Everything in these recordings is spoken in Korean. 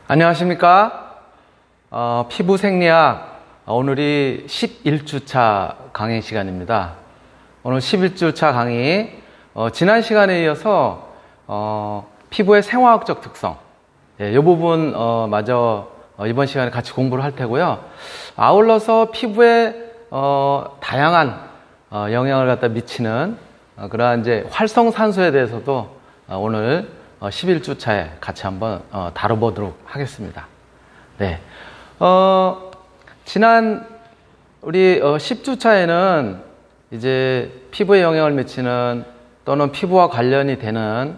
안녕하십니까? 피부 생리학 오늘이 11주차 강의 시간입니다. 오늘 11주차 강의 지난 시간에 이어서 피부의 생화학적 특성 이 부분 마저 이번 시간에 같이 공부를 할 테고요. 아울러서 피부에 다양한 영향을 갖다 미치는 그러한 이제 활성산소에 대해서도 오늘 11주차에 같이 한번 다뤄보도록 하겠습니다. 네. 지난 우리 10주차에는 이제 피부에 영향을 미치는 또는 피부와 관련이 되는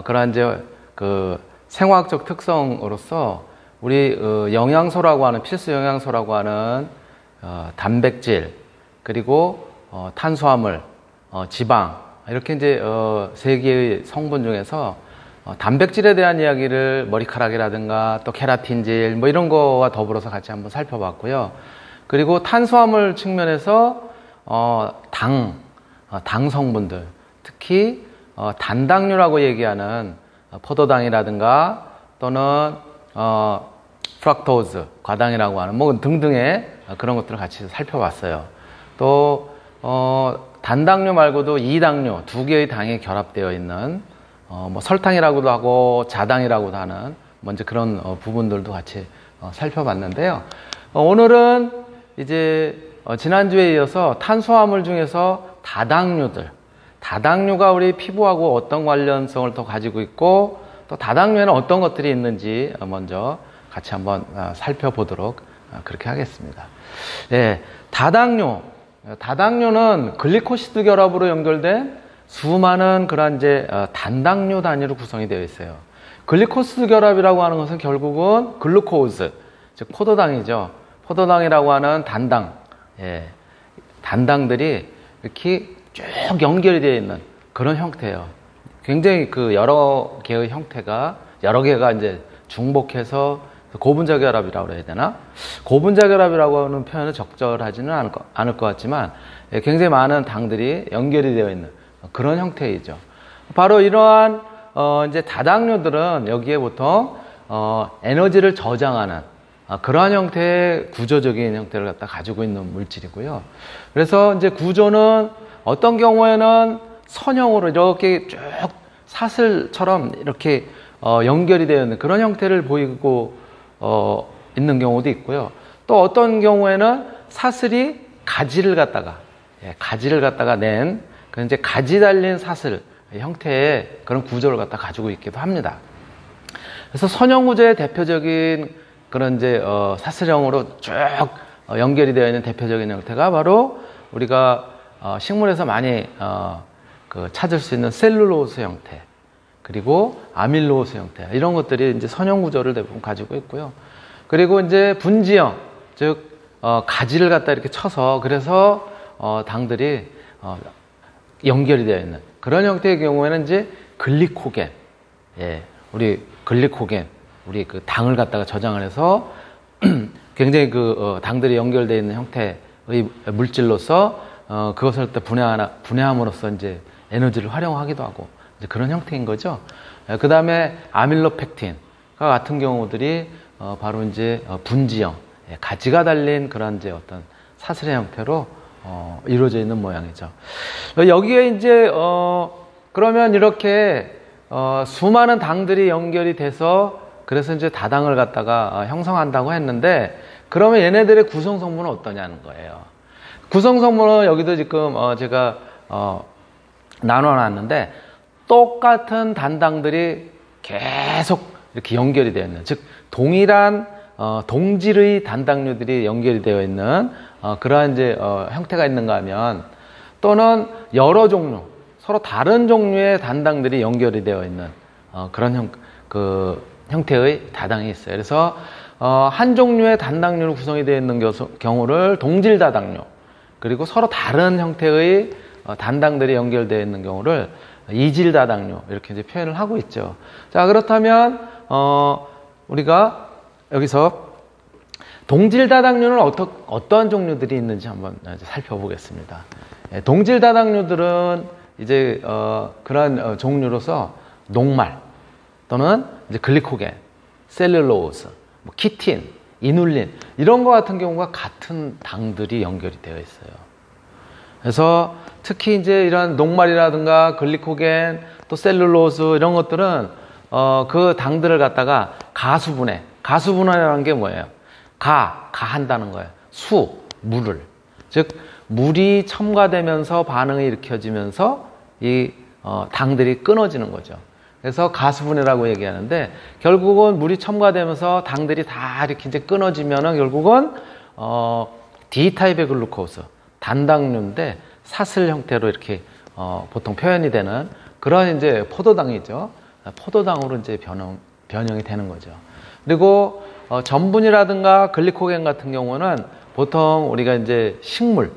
그러한 이제 그 생화학적 특성으로서 우리 영양소라고 하는 필수 영양소라고 하는 단백질 그리고 탄수화물, 지방 이렇게 이제 세 개의 성분 중에서 단백질에 대한 이야기를 머리카락이라든가 또 케라틴질 뭐 이런 거와 더불어서 같이 한번 살펴봤고요. 그리고 탄수화물 측면에서 당 성분들 특히 단당류라고 얘기하는 포도당이라든가 또는 프락토즈 과당이라고 하는 뭐 등등의 그런 것들을 같이 살펴봤어요. 또 단당류 말고도 이당류 두 개의 당이 결합되어 있는 뭐 설탕이라고도 하고 자당이라고도 하는 먼저 그런 부분들도 같이 살펴봤는데요. 오늘은 이제 지난주에 이어서 탄수화물 중에서 다당류가 우리 피부하고 어떤 관련성을 더 가지고 있고 또 다당류에는 어떤 것들이 있는지 먼저 같이 한번 살펴보도록 그렇게 하겠습니다. 네, 다당류는 글리코시드 결합으로 연결된 수많은 그런 이제 단당류 단위로 구성이 되어 있어요. 글리코시드 결합이라고 하는 것은 결국은 글루코즈, 즉 포도당이죠. 포도당이라고 하는 단당, 단당들이 이렇게 쭉 연결이 되어 있는 그런 형태예요. 굉장히 그 여러 개의 형태가 여러 개가 이제 중복해서 고분자 결합이라고 해야 되나? 고분자 결합이라고 하는 표현은 적절하지는 않을 것 같지만 굉장히 많은 당들이 연결이 되어 있는 그런 형태이죠. 바로 이러한 이제 다당류들은 여기에 보통 에너지를 저장하는 그러한 형태의 구조적인 형태를 갖다 가지고 있는 물질이고요. 그래서 이제 구조는 어떤 경우에는 선형으로 이렇게 쭉 사슬처럼 이렇게 연결이 되어 있는 그런 형태를 보이고 있는 경우도 있고요. 또 어떤 경우에는 사슬이 가지를 갖다가 낸 그 이제 가지 달린 사슬 형태의 그런 구조를 갖다 가지고 있기도 합니다. 그래서 선형 구조의 대표적인 그런 이제 사슬형으로 쭉 연결이 되어 있는 대표적인 형태가 바로 우리가 식물에서 많이 찾을 수 있는 셀룰로스 형태 그리고 아밀로스 형태 이런 것들이 이제 선형 구조를 대부분 가지고 있고요. 그리고 이제 분지형 즉 가지를 갖다 이렇게 쳐서 그래서 당들이 연결이 되어 있는 그런 형태의 경우에는 이제 글리코겐, 우리 그 당을 갖다가 저장을 해서 굉장히 그 당들이 연결되어 있는 형태의 물질로서 그것을 또 분해함으로써 이제 에너지를 활용하기도 하고 이제 그런 형태인 거죠. 그 다음에 아밀로펙틴과 같은 경우들이 바로 이제 분지형, 가지가 달린 그런 이제 어떤 사슬의 형태로 이루어져 있는 모양이죠. 여기에 이제 그러면 이렇게 수많은 당들이 연결이 돼서 그래서 이제 다당을 갖다가 형성한다고 했는데 그러면 얘네들의 구성 성분은 어떠냐는 거예요. 구성 성분은 여기도 지금 제가 나눠놨는데 똑같은 단당들이 계속 이렇게 연결이 되어 있는 즉 동일한 동질의 단당류들이 연결이 되어 있는 그러한 이제 형태가 있는가 하면 또는 여러 종류 서로 다른 종류의 단당들이 연결이 되어 있는 그런 형태의 다당이 있어요. 그래서 한 종류의 단당류로 구성이 되어 있는 경우를 동질 다당류 그리고 서로 다른 형태의 단당들이 연결되어 있는 경우를 이질 다당류 이렇게 이제 표현을 하고 있죠. 자, 그렇다면 우리가 여기서 동질 다당류는 어떠한 종류들이 있는지 한번 살펴보겠습니다. 동질 다당류들은 이제 그러한 종류로서 녹말 또는 이제 글리코겐 셀룰로스, 뭐 키틴, 이눌린 이런 거 같은 경우가 같은 당들이 연결이 되어 있어요. 그래서 특히 이제 이런 녹말이라든가 글리코겐 또 셀룰로스 이런 것들은 그 당들을 갖다가 가수분해라는 게 뭐예요? 가한다는 거예요. 물을. 즉 물이 첨가되면서 반응이 일으켜지면서 이 당들이 끊어지는 거죠. 그래서 가수분해라고 얘기하는데 결국은 물이 첨가되면서 당들이 다 이렇게 이제 끊어지면은 결국은 D타입의 글루코스 단당류인데 사슬 형태로 이렇게 보통 표현이 되는 그런 이제 포도당이죠. 포도당으로 이제 변형이 되는 거죠. 그리고 전분이라든가 글리코겐 같은 경우는 보통 우리가 이제 식물의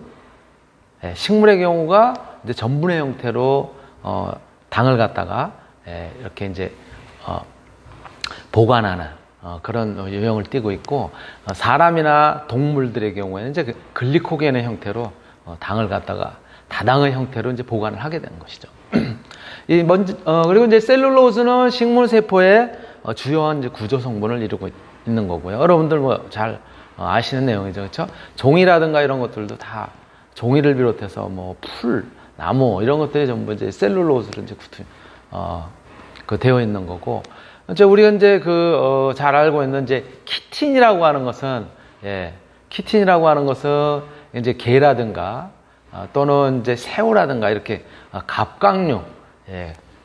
경우가 이제 전분의 형태로 당을 갖다가 이렇게 이제 보관하는 그런 유형을 띠고 있고 사람이나 동물들의 경우에는 이제 글리코겐의 형태로 당을 갖다가 다당의 형태로 이제 보관을 하게 되는 것이죠. 그리고 이제 셀룰로스는 식물 세포의 주요한 이제 구조 성분을 이루고 있는 거고요. 여러분들 뭐 잘 아시는 내용이죠, 그렇죠? 종이라든가 이런 것들도 다 종이를 비롯해서 뭐 풀, 나무 이런 것들이 전부 이제 셀룰로스로 이제 되어 있는 거고. 이제 우리가 이제 잘 알고 있는 이제 키틴이라고 하는 것은 키틴이라고 하는 것은 이제 게라든가 또는 이제 새우라든가 이렇게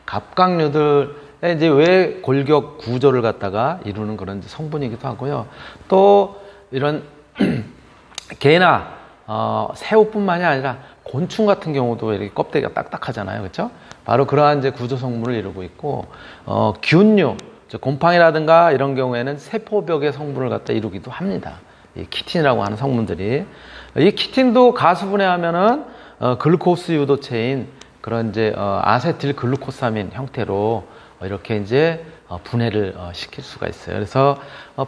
갑각류들의 이제 외 골격 구조를 갖다가 이루는 그런 성분이기도 하고요. 또 이런 게나 새우뿐만이 아니라 곤충 같은 경우도 이렇게 껍데기가 딱딱하잖아요, 그렇죠? 바로 그러한 이제 구조 성분을 이루고 있고 균류, 곰팡이라든가 이런 경우에는 세포벽의 성분을 갖다 이루기도 합니다. 이 키틴이라고 하는 성분들이 이 키틴도 가수분해하면은 글루코스 유도체인 그런 이제 아세틸 글루코사민 형태로 이렇게 이제 분해를 시킬 수가 있어요. 그래서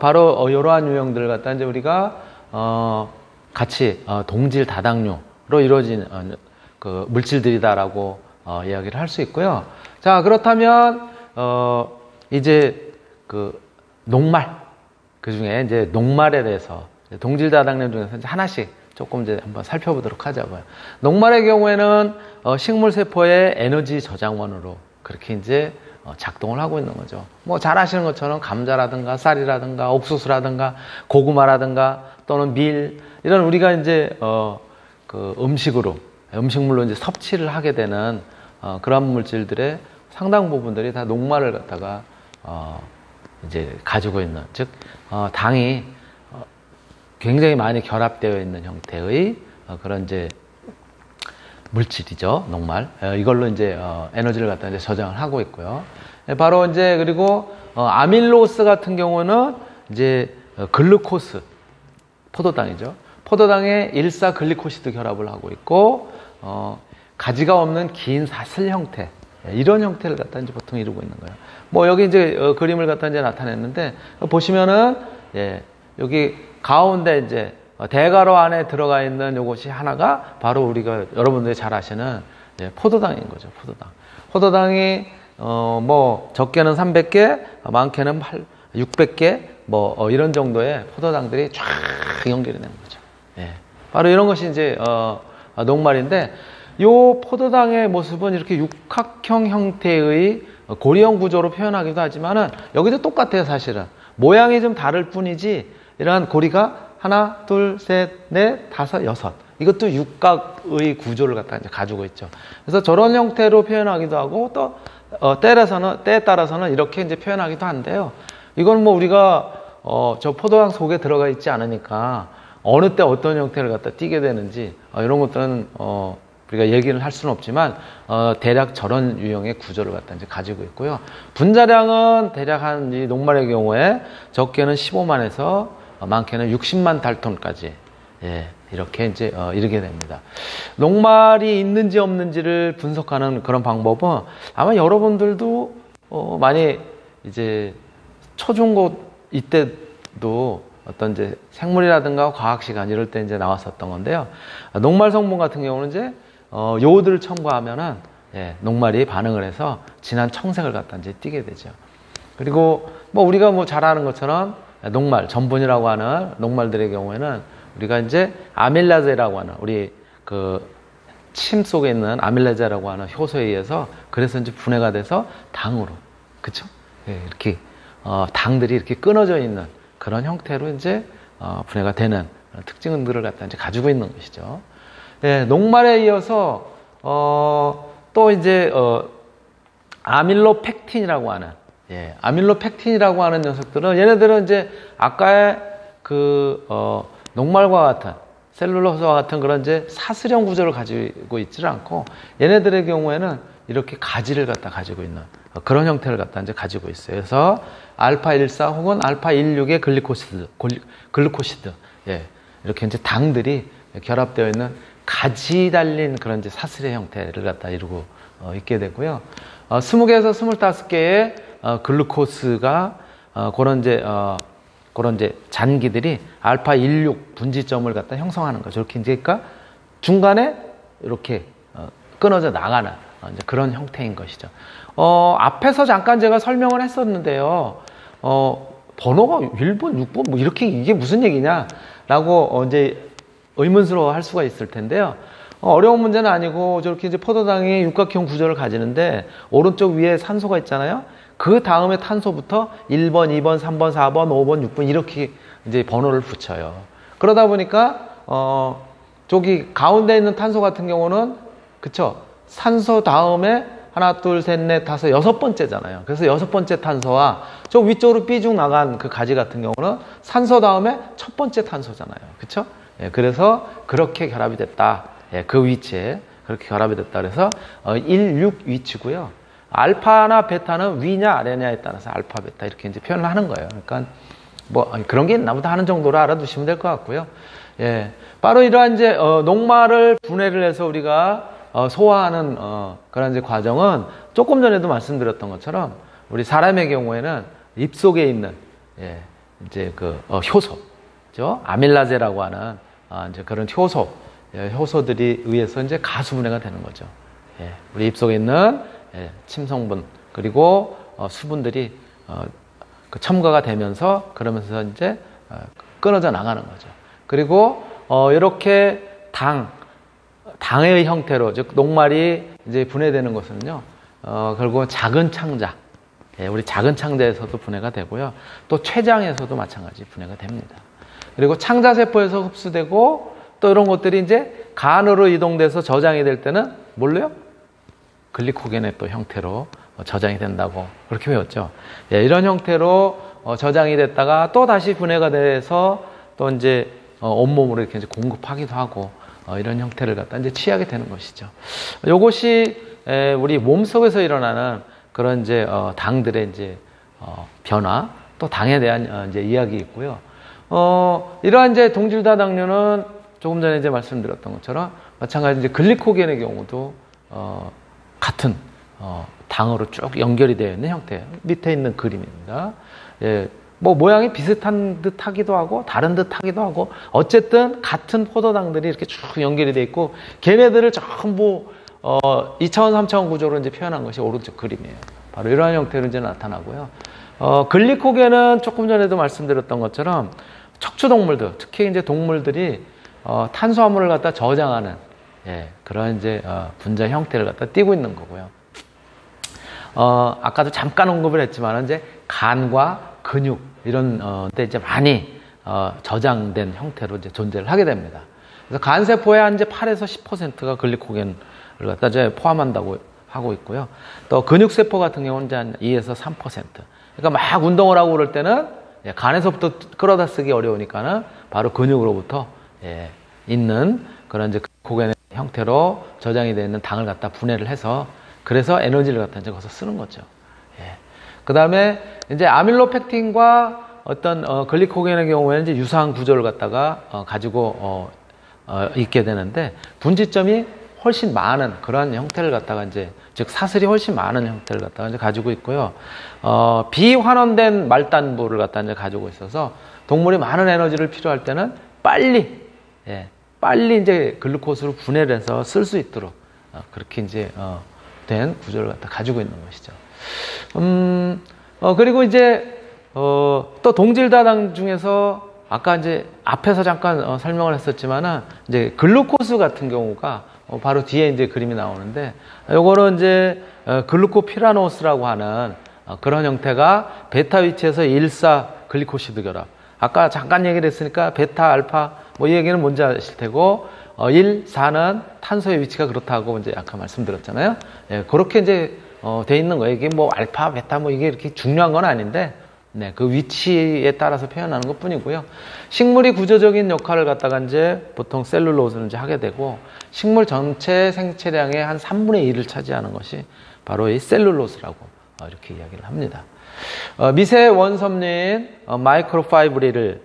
바로 이러한 유형들을 갖다 이제 우리가 같이 동질 다당류로 이루어진 그 물질들이다라고 이야기를 할 수 있고요. 자, 그렇다면 이제 그 녹말 그 중에 이제 녹말에 대해서 동질 다당류 중에서 이제 하나씩 조금 이제 한번 살펴보도록 하자고요. 녹말의 경우에는 식물 세포의 에너지 저장원으로 그렇게 이제 작동을 하고 있는 거죠. 뭐 잘 아시는 것처럼 감자라든가 쌀이라든가 옥수수라든가 고구마라든가 또는 밀 이런 우리가 이제 그 음식물로 이제 섭취를 하게 되는 그런 물질들의 상당 부분들이 다 녹말을 갖다가 이제 가지고 있는 즉 당이 굉장히 많이 결합되어 있는 형태의 그런 이제 물질이죠, 녹말. 이걸로 이제 에너지를 갖다 이제 저장을 하고 있고요. 바로 이제 그리고 아밀로스 같은 경우는 이제 글루코스, 포도당이죠. 포도당에 일사 글리코시드 결합을 하고 있고 가지가 없는 긴 사슬 형태 이런 형태를 갖다 이제 보통 이루고 있는 거예요. 뭐 여기 이제 그림을 갖다 이제 나타냈는데 보시면은 여기 가운데 이제 대가로 안에 들어가 있는 요것이 하나가 바로 우리가 여러분들이 잘 아시는 포도당인 거죠. 포도당이 뭐 적게는 300개, 많게는 600개 뭐 이런 정도의 포도당들이 쫙 연결이 되는 거죠. 바로 이런 것이 이제 녹말인데 요 포도당의 모습은 이렇게 육각형 형태의 고리형 구조로 표현하기도 하지만은 여기도 똑같아요, 사실은. 모양이 좀 다를 뿐이지 이러한 고리가 하나, 둘, 셋, 넷, 다섯, 여섯. 이것도 육각의 구조를 갖다 이제 가지고 있죠. 그래서 저런 형태로 표현하기도 하고 또 때에 따라서는 이렇게 이제 표현하기도 한데요. 이건 뭐 우리가 저 포도당 속에 들어가 있지 않으니까 어느 때 어떤 형태를 갖다 띠게 되는지 이런 것들은 우리가 얘기를 할 수는 없지만 대략 저런 유형의 구조를 갖다 이제 가지고 있고요. 분자량은 대략 한 이 녹말의 경우에 적게는 15만에서 많게는 60만 달톤까지 이렇게 이제 이르게 됩니다. 녹말이 있는지 없는지를 분석하는 그런 방법은 아마 여러분들도 많이 이제 초중고 이때도 어떤 이제 생물이라든가 과학 시간 이럴 때 이제 나왔었던 건데요. 녹말 성분 같은 경우는 이제 요오드를 첨가하면은 녹말이 반응을 해서 진한 청색을 갖다 이제 띠게 되죠. 그리고 뭐 우리가 뭐 잘 아는 것처럼 녹말, 전분이라고 하는 녹말들의 경우에는 우리가 이제 아밀라제라고 하는 우리 그 침 속에 있는 아밀라제라고 하는 효소에 의해서 그래서 이제 분해가 돼서 당으로, 그쵸? 예, 이렇게 당들이 이렇게 끊어져 있는 그런 형태로 이제 분해가 되는 특징들을 갖다 이제 가지고 있는 것이죠. 예, 녹말에 이어서 또 이제 아밀로펙틴이라고 하는, 예, 아밀로펙틴이라고 하는 녀석들은 얘네들은 이제 아까의 그 녹말과 같은 셀룰로스와 같은 그런 이제 사슬형 구조를 가지고 있지를 않고 얘네들의 경우에는 이렇게 가지를 갖다 가지고 있는 그런 형태를 갖다 이제 가지고 있어요. 그래서 알파14 혹은 알파16의 글루코시드, 예, 이렇게 이제 당들이 결합되어 있는 가지 달린 그런 이제 사슬의 형태를 갖다 이루고 있게 되고요. 20개에서 25개의 글루코스가 그런 이제 잔기들이 알파16 분지점을 갖다 형성하는 거죠. 이렇게 이제 그러니까 중간에 이렇게 끊어져 나가는 이제 그런 형태인 것이죠. 앞에서 잠깐 제가 설명을 했었는데요. 번호가 1번, 6번 뭐 이렇게 이게 무슨 얘기냐라고 이제 의문스러워 할 수가 있을 텐데요. 어려운 문제는 아니고 저렇게 이제 포도당이 육각형 구조를 가지는데 오른쪽 위에 산소가 있잖아요. 그 다음에 탄소부터 1번, 2번, 3번, 4번, 5번, 6번 이렇게 이제 번호를 붙여요. 그러다 보니까 저기 가운데 있는 탄소 같은 경우는 그쵸? 산소 다음에 하나, 둘, 셋, 넷, 다섯, 여섯 번째잖아요. 그래서 여섯 번째 탄소와 저 위쪽으로 삐죽 나간 그 가지 같은 경우는 산소 다음에 첫 번째 탄소잖아요. 그쵸? 예, 그래서 그렇게 결합이 됐다. 예, 그 위치에 그렇게 결합이 됐다. 그래서 1, 6 위치고요. 알파나 베타는 위냐 아래냐에 따라서 알파, 베타 이렇게 이제 표현을 하는 거예요. 그러니까 뭐 그런 게 있나 보다 하는 정도로 알아두시면 될 것 같고요. 예, 바로 이러한 이제 녹말을 분해를 해서 우리가 소화하는 그런 이제 과정은 조금 전에도 말씀드렸던 것처럼 우리 사람의 경우에는 입속에 있는, 예, 이제 그 효소죠, 아밀라제라고 하는 이제 그런 효소, 예, 효소들이 의해서 이제 가수분해가 되는 거죠. 예, 우리 입속에 있는, 예, 침성분 그리고 수분들이 그 첨가가 되면서 그러면서 이제 끊어져 나가는 거죠. 그리고 이렇게 당의 형태로, 즉 녹말이 이제 분해되는 것은요, 결국 작은 창자, 예, 우리 작은 창자에서도 분해가 되고요, 또 췌장에서도 마찬가지 분해가 됩니다. 그리고 창자세포에서 흡수되고 또 이런 것들이 이제 간으로 이동돼서 저장이 될 때는 뭘로요? 글리코겐의 또 형태로 저장이 된다고 그렇게 배웠죠. 예, 이런 형태로 저장이 됐다가 또 다시 분해가 돼서 또 이제 온몸으로 이렇게 이제 공급하기도 하고 이런 형태를 갖다 이제 취하게 되는 것이죠. 이것이 우리 몸 속에서 일어나는 그런 이제 당들의 이제 변화, 또 당에 대한 이제 이야기 있고요. 이러한 이제 동질다당류는 조금 전에 이제 말씀드렸던 것처럼 마찬가지 이제 글리코겐의 경우도 같은 당으로 쭉 연결이 되어 있는 형태, 밑에 있는 그림입니다. 예, 뭐 모양이 비슷한 듯 하기도 하고 다른 듯 하기도 하고 어쨌든 같은 포도당들이 이렇게 쭉 연결이 되어 있고 걔네들을 전부 2차원, 3차원 구조로 이제 표현한 것이 오른쪽 그림이에요. 바로 이러한 형태로 이제 나타나고요. 글리코겐은 조금 전에도 말씀드렸던 것처럼 척추동물들, 특히 이제 동물들이 탄수화물을 갖다 저장하는, 예, 그런 이제 분자 형태를 갖다 띠고 있는 거고요. 아까도 잠깐 언급을 했지만 이제 간과 근육 이런 데 이제 많이 저장된 형태로 이제 존재를 하게 됩니다. 그래서 간 세포의 한 이제 8에서 10%가 글리코겐을 갖다 이제 포함한다고 하고 있고요. 또 근육 세포 같은 경우는 이제 한 2에서 3%. 그러니까 막 운동을 하고 그럴 때는 간에서부터 끌어다 쓰기 어려우니까는 바로 근육으로부터, 예, 있는 그런 이제 글리코겐의 형태로 저장이 되어 있는 당을 갖다 분해를 해서 그래서 에너지를 갖다 이제 거기서 쓰는 거죠. 예. 그 다음에 이제 아밀로펙틴과 어떤 글리코겐의 경우에는 이제 유사한 구조를 갖다가 가지고 있게 되는데 분지점이 훨씬 많은 그런 형태를 갖다가 이제 즉 사슬이 훨씬 많은 형태를 갖다가 이제 가지고 있고요. 비환원된 말단부를 갖다 이제 가지고 있어서 동물이 많은 에너지를 필요할 때는 빨리, 예, 빨리 이제 글루코스로 분해를 해서 쓸 수 있도록 그렇게 이제 된 구조를 갖다 가지고 있는 것이죠. 그리고 이제 또 동질 다당 중에서 아까 이제 앞에서 잠깐 설명을 했었지만은 이제 글루코스 같은 경우가 바로 뒤에 이제 그림이 나오는데, 요거는 이제 글루코피라노스라고 하는 그런 형태가 베타 위치에서 1,4 글리코시드 결합. 아까 잠깐 얘기를 했으니까 베타, 알파 뭐 이 얘기는 뭔지 아실 테고, 1, 4는 탄소의 위치가 그렇다고 이제 아까 말씀드렸잖아요. 예, 그렇게 이제 돼 있는 거예요. 이게 뭐 알파, 베타 뭐 이게 이렇게 중요한 건 아닌데, 네, 그 위치에 따라서 표현하는 것 뿐이고요. 식물이 구조적인 역할을 갖다가 이제 보통 셀룰로스는 이제 하게 되고, 식물 전체 생체량의 한 3분의 1을 차지하는 것이 바로 이 셀룰로스라고 이렇게 이야기를 합니다. 미세 원섬유인 마이크로파이브릴을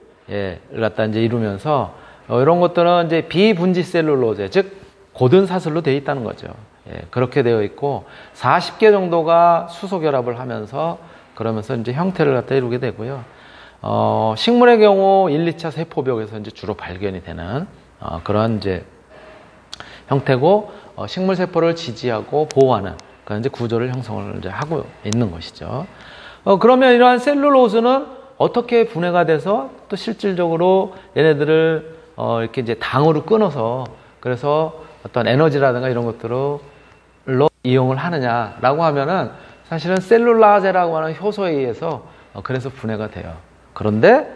갖다 이제 이루면서 이런 것들은 이제 비분지 셀룰로제, 즉 고든 사슬로 되어 있다는 거죠. 예, 그렇게 되어 있고 40개 정도가 수소 결합을 하면서 그러면서 이제 형태를 갖다 이루게 되고요. 식물의 경우 1, 2차 세포벽에서 이제 주로 발견이 되는 그런 이제 형태고, 식물 세포를 지지하고 보호하는 그런 이제 구조를 형성을 이제 하고 있는 것이죠. 그러면 이러한 셀룰로스는 어떻게 분해가 돼서 또 실질적으로 얘네들을 이렇게 이제 당으로 끊어서 그래서 어떤 에너지라든가 이런 것들로 이용을 하느냐라고 하면은 사실은 셀룰라제라고 하는 효소에 의해서 그래서 분해가 돼요. 그런데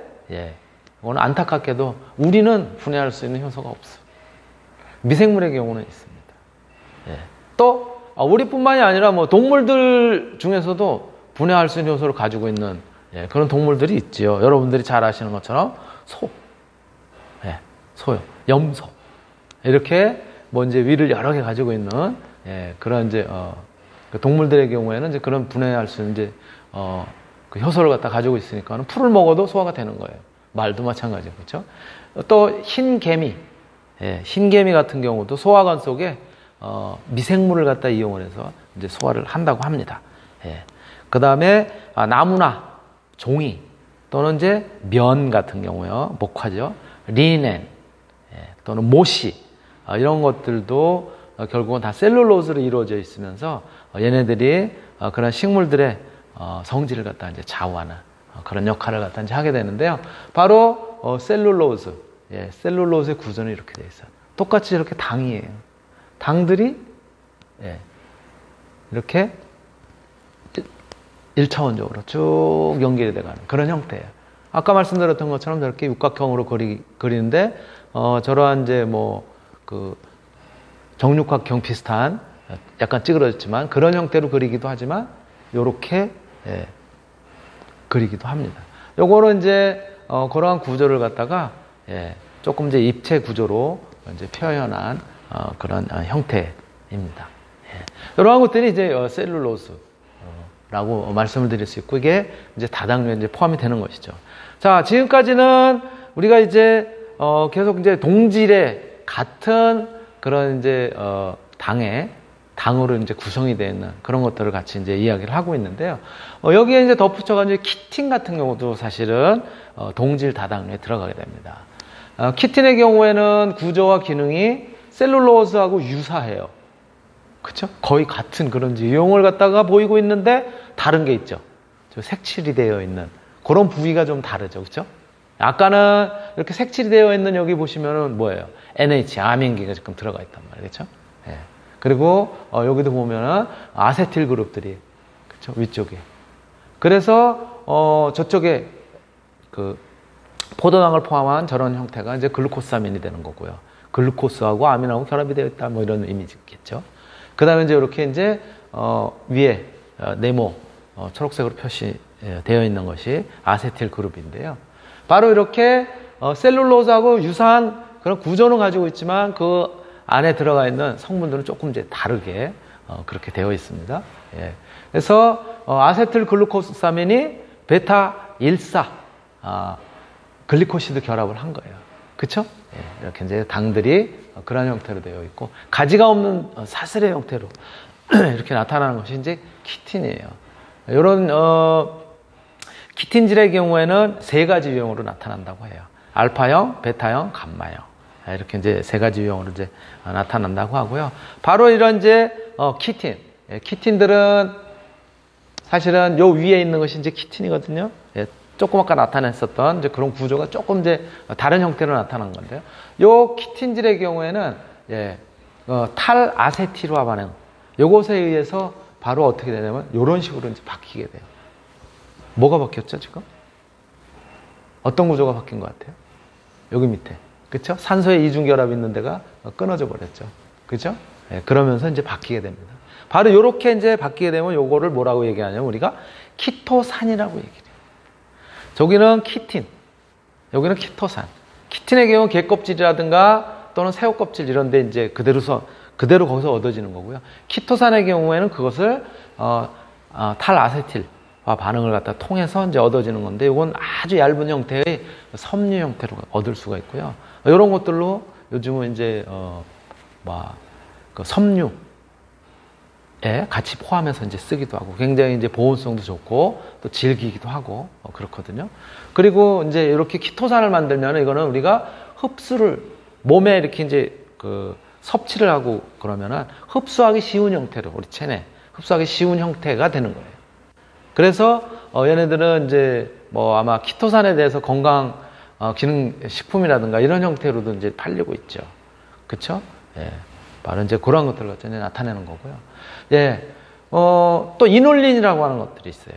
이거는 안타깝게도 우리는 분해할 수 있는 효소가 없어. 미생물의 경우는 있습니다. 또 우리뿐만이 아니라 뭐 동물들 중에서도 분해할 수 있는 효소를 가지고 있는 그런 동물들이 있지요. 여러분들이 잘 아시는 것처럼 소요, 염소 이렇게 뭐 이제 위를 여러 개 가지고 있는 그런 이제 그 동물들의 경우에는 이제 그런 분해할 수 있는 이제 그 효소를 갖다 가지고 있으니까 풀을 먹어도 소화가 되는 거예요. 말도 마찬가지고, 그렇죠? 또 흰개미, 흰개미 같은 경우도 소화관 속에 미생물을 갖다 이용을 해서 이제 소화를 한다고 합니다. 그 다음에 나무나 종이 또는 이제 면 같은 경우요, 목화죠. 리넨 또는 모시 이런 것들도 결국은 다 셀룰로스로 이루어져 있으면서 얘네들이 그런 식물들의 성질을 갖다 이제 좌우하는 그런 역할을 갖다 이제 하게 되는데요. 바로 셀룰로스, 셀룰로스의 구조는 이렇게 되어 있어요. 똑같이 이렇게 당이에요. 당들이 이렇게 1차원적으로 쭉 연결이 돼가는 그런 형태예요. 아까 말씀드렸던 것처럼 저렇게 육각형으로 그리는데 저러한 이제 뭐 그 정육각형 비슷한 약간 찌그러졌지만 그런 형태로 그리기도 하지만 요렇게 그리기도 합니다. 요거는 이제 그러한 구조를 갖다가 조금 이제 입체 구조로 이제 표현한 그런 형태입니다. 이러한 것들이 이제 셀룰로스라고 말씀을 드릴 수 있고, 이게 이제 다당류에 이제 포함이 되는 것이죠. 자, 지금까지는 우리가 이제 계속 이제 동질의 같은 그런 이제 당으로 이제 구성이 되어 있는 그런 것들을 같이 이제 이야기를 하고 있는데요. 여기에 이제 덧붙여가지고 키틴 같은 경우도 사실은 동질 다당류에 들어가게 됩니다. 키틴의 경우에는 구조와 기능이 셀룰로스하고 유사해요. 그쵸? 거의 같은 그런 유형을 갖다가 보이고 있는데 다른 게 있죠. 색칠이 되어 있는 그런 부위가 좀 다르죠. 그쵸? 아까는 이렇게 색칠이 되어 있는 여기 보시면은 뭐예요? NH, 아민기가 지금 들어가 있단 말이에요. 그쵸? 그리고 여기도 보면은 아세틸 그룹들이, 그쵸? 위쪽에. 그래서 저쪽에 그 포도당을 포함한 저런 형태가 이제 글루코사민이 되는 거고요. 글루코스하고 아민하고 결합이 되어 있다, 뭐 이런 의미겠죠. 그 다음에 이제 이렇게 이제 위에 네모 초록색으로 표시되어 있는 것이 아세틸 그룹인데요. 바로 이렇게 셀룰로스하고 유사한 그런 구조는 가지고 있지만 그 안에 들어가 있는 성분들은 조금 이제 다르게 그렇게 되어 있습니다. 그래서 아세틸 글루코사민이 베타 1,4 글리코시드 결합을 한 거예요. 그쵸? 이렇게 이제 당들이 그런 형태로 되어 있고, 가지가 없는 사슬의 형태로 이렇게 나타나는 것이 이제 키틴이에요. 이런 키틴질의 경우에는 세 가지 유형으로 나타난다고 해요. 알파형, 베타형, 감마형. 이렇게 이제 세 가지 유형으로 이제 나타난다고 하고요. 바로 이런 이제 키틴, 키틴들은 사실은 요 위에 있는 것이 이제 키틴이거든요. 예, 조금 아까 나타냈었던 이제 그런 구조가 조금 이제 다른 형태로 나타난 건데요. 요 키틴질의 경우에는 예, 탈아세틸화 반응. 요것에 의해서 바로 어떻게 되냐면 이런 식으로 이제 바뀌게 돼요. 뭐가 바뀌었죠, 지금? 어떤 구조가 바뀐 것 같아요? 여기 밑에. 그쵸? 산소에 이중결합이 있는 데가 끊어져 버렸죠. 그죠? 예, 그러면서 이제 바뀌게 됩니다. 바로 이렇게 이제 바뀌게 되면 요거를 뭐라고 얘기하냐면 우리가 키토산이라고 얘기해요. 저기는 키틴, 여기는 키토산. 키틴의 경우 개껍질이라든가 또는 새우 껍질 이런 데 이제 그대로 거기서 얻어지는 거고요. 키토산의 경우에는 그것을 탈아세틸과 반응을 갖다 통해서 이제 얻어지는 건데 이건 아주 얇은 형태의 섬유 형태로 얻을 수가 있고요. 이런 것들로 요즘은 이제 그 섬유에 같이 포함해서 이제 쓰기도 하고 굉장히 이제 보온성도 좋고 또 질기기도 하고 그렇거든요. 그리고 이제 이렇게 키토산을 만들면 이거는 우리가 흡수를 몸에 이렇게 이제 그 섭취를 하고 그러면은 흡수하기 쉬운 형태로 우리 체내 흡수하기 쉬운 형태가 되는 거예요. 그래서 얘네들은 이제 뭐 아마 키토산에 대해서 건강 기능 식품이라든가 이런 형태로도 이제 팔리고 있죠. 그렇죠? 예. 바로 이제 그런 것들을 갖다 나타내는 거고요. 예. 또 이놀린이라고 하는 것들이 있어요.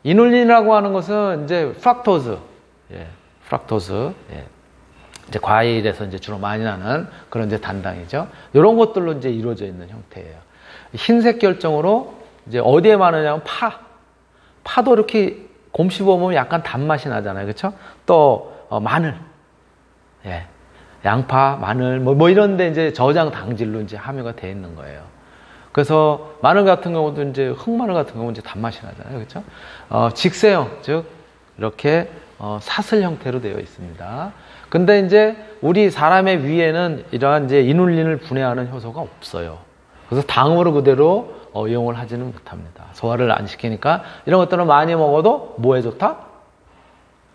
이놀린이라고 하는 것은 이제 프락토즈. 예. 프락토즈. 예. 이제 과일에서 이제 주로 많이 나는 그런 이제 단당이죠. 이런 것들로 이제 이루어져 있는 형태예요. 흰색 결정으로 이제 어디에 많으냐면 파도 이렇게 곰 씹어보면 약간 단맛이 나잖아요. 그렇죠? 또 마늘. 예. 양파, 마늘 뭐 이런 데 이제 저장 당질로 이제 함유가 되어 있는 거예요. 그래서 마늘 같은 경우도 이제 흑마늘 같은 경우는 이제 단맛이 나잖아요. 그렇죠? 직세형 즉 이렇게 사슬 형태로 되어 있습니다. 근데 이제 우리 사람의 위에는 이러한 이제 이눌린을 분해하는 효소가 없어요. 그래서 당으로 그대로 이용을 하지는 못합니다. 소화를 안 시키니까 이런 것들은 많이 먹어도 뭐에 좋다?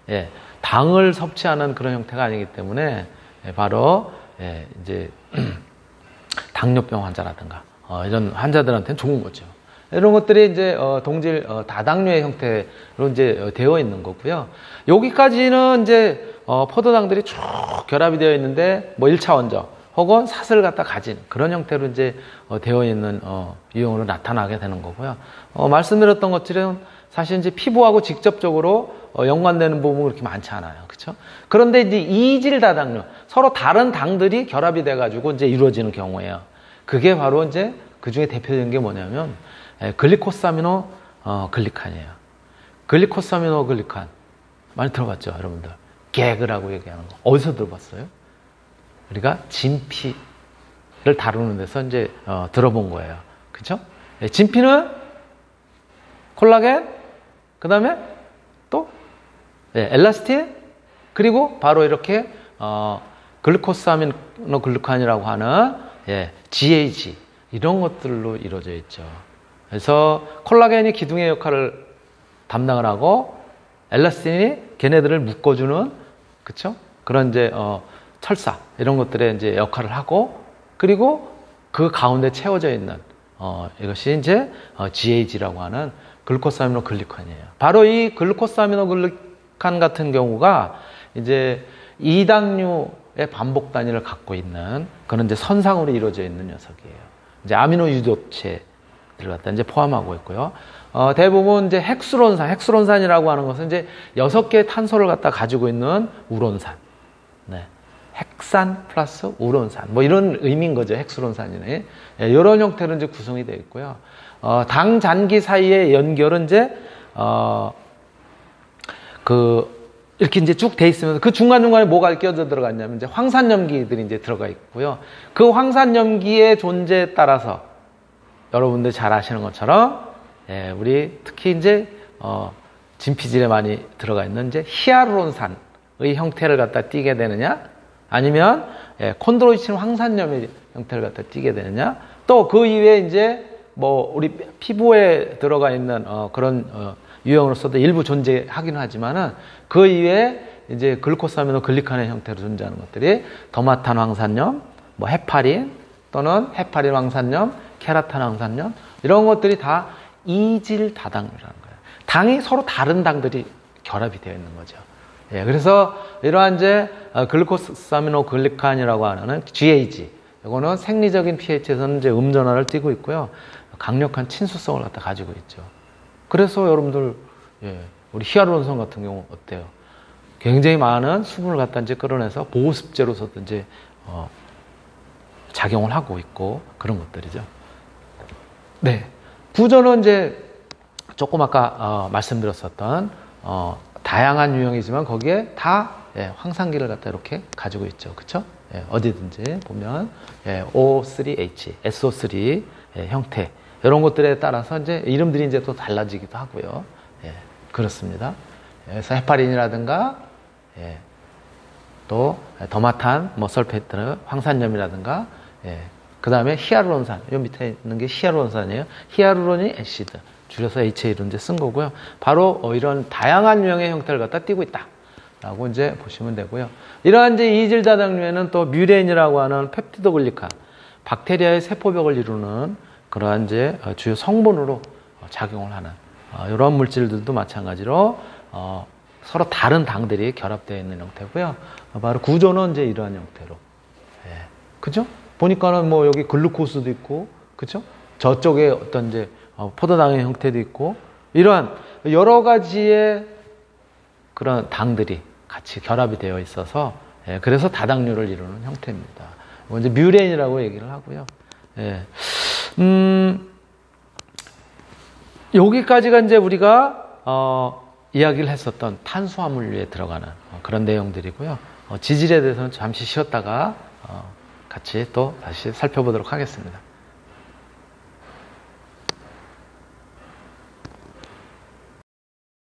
예, 당을 섭취하는 그런 형태가 아니기 때문에 바로 이제 당뇨병 환자라든가 이런 환자들한테는 좋은 거죠. 이런 것들이 이제 동질 다당류의 형태로 이제 되어 있는 거고요. 여기까지는 이제 포도당들이 쭉 결합이 되어 있는데 뭐 1차 원저 혹은 사슬을 갖다 가진 그런 형태로 이제 되어 있는 유형으로 나타나게 되는 거고요. 말씀드렸던 것처럼 사실 이제 피부하고 직접적으로 연관되는 부분이 그렇게 많지 않아요. 그렇죠? 그런데 이제 이질 다당류 서로 다른 당들이 결합이 돼 가지고 이제 이루어지는 경우예요. 그게 바로 이제 그 중에 대표적인 게 뭐냐면 글리코사미노 글리칸이에요. 글리코사미노 글리칸 많이 들어봤죠, 여러분들? 개그라고 얘기하는 거 어디서 들어봤어요? 우리가 진피를 다루는 데서 이제 들어본 거예요. 그렇죠? 진피는 콜라겐, 그 다음에 또 엘라스틴, 그리고 바로 이렇게 글루코사미노 글루칸이라고 하는 GAG 이런 것들로 이루어져 있죠. 그래서 콜라겐이 기둥의 역할을 담당을 하고 엘라스틴이 걔네들을 묶어주는 그쵸? 그런 이제 철사 이런 것들의 이제 역할을 하고 그리고 그 가운데 채워져 있는 이것이 이제 GAG라고 하는 글루코사미노 글리칸이에요. 바로 이 글루코사미노 글리칸 같은 경우가 이제 이당류의 반복 단위를 갖고 있는 그런 이제 선상으로 이루어져 있는 녀석이에요. 이제 아미노 유도체를 갖다 이제 포함하고 있고요. 대부분 이제 헥수론산이라고 하는 것은 이제 6개의 탄소를 갖다 가지고 있는 우론산. 네. 헥산 플러스 우론산. 뭐 이런 의미인 거죠. 헥수론산이네. 이런 형태로 이제 구성이 되어 있고요. 당 잔기 사이의 연결은 이제 이렇게 이제 쭉 돼 있으면서 그 중간중간에 뭐가 끼어져 들어갔냐면 이제 황산염기들이 이제 들어가 있고요. 그 황산염기의 존재에 따라서 여러분들 잘 아시는 것처럼 우리 특히 이제 진피질에 많이 들어가 있는 이제 히아루론산의 형태를 갖다 띠게 되느냐, 아니면 콘드로이친 황산염의 형태를 갖다 띠게 되느냐, 또 그 이외에 이제 뭐 우리 피부에 들어가 있는 그런 유형으로서도 일부 존재하기는 하지만은 그 이외에 이제 글루코사미노 글리칸의 형태로 존재하는 것들이 더마탄 황산염, 뭐 헤파린 또는 헤파린 황산염, 케라탄 황산염 이런 것들이 다 이질 다당류라는 거예요. 당이 서로 다른 당들이 결합이 되어 있는 거죠. 예, 그래서 이러한 이제 글루코사미노글리칸이라고 하는 GAG, 이거는 생리적인 pH에서는 이제 음전화를 띠고 있고요. 강력한 친수성을 갖다 가지고 있죠. 그래서 여러분들, 예, 우리 히알루론산 같은 경우 어때요? 굉장히 많은 수분을 갖다 이제 끌어내서 보습제로서도 이제 작용을 하고 있고 그런 것들이죠. 네, 구조는 이제 조금 아까 말씀드렸었던 다양한 유형이지만 거기에 다 예, 황산기를 갖다 이렇게 가지고 있죠, 그렇죠? 예, 어디든지 보면 예, O3H, SO3 예, 형태 이런 것들에 따라서 이제 이름들이 이제 또 달라지기도 하고요. 예, 그렇습니다. 그래서 헤파린이라든가 예, 또 더마탄, 뭐 설페트, 황산염이라든가 예, 그 다음에 히알루론산, 이 밑에 있는 게 히알루론산이에요. 히알루로닉 애시드, 줄여서 HA로 이제 쓴 거고요. 바로 이런 다양한 유형의 형태를 갖다 띠고 있다라고 이제 보시면 되고요. 이러한 이제 이질 다당류에는 또 뮤레인이라고 하는 펩티도 글리칸, 박테리아의 세포벽을 이루는 그러한 이제 주요 성분으로 작용을 하는 이런 물질들도 마찬가지로 서로 다른 당들이 결합되어 있는 형태고요. 바로 구조는 이제 이러한 형태로. 예. 그죠? 보니까는 뭐 여기 글루코스도 있고, 그죠? 저쪽에 어떤 이제 포도당의 형태도 있고, 이러한 여러 가지의 그런 당들이 같이 결합이 되어 있어서, 예. 그래서 다당류를 이루는 형태입니다. 이제 뮤레인이라고 얘기를 하고요. 예. 여기까지가 이제 우리가, 이야기를 했었던 탄수화물류에 들어가는 그런 내용들이고요. 지질에 대해서는 잠시 쉬었다가 같이 또 다시 살펴보도록 하겠습니다.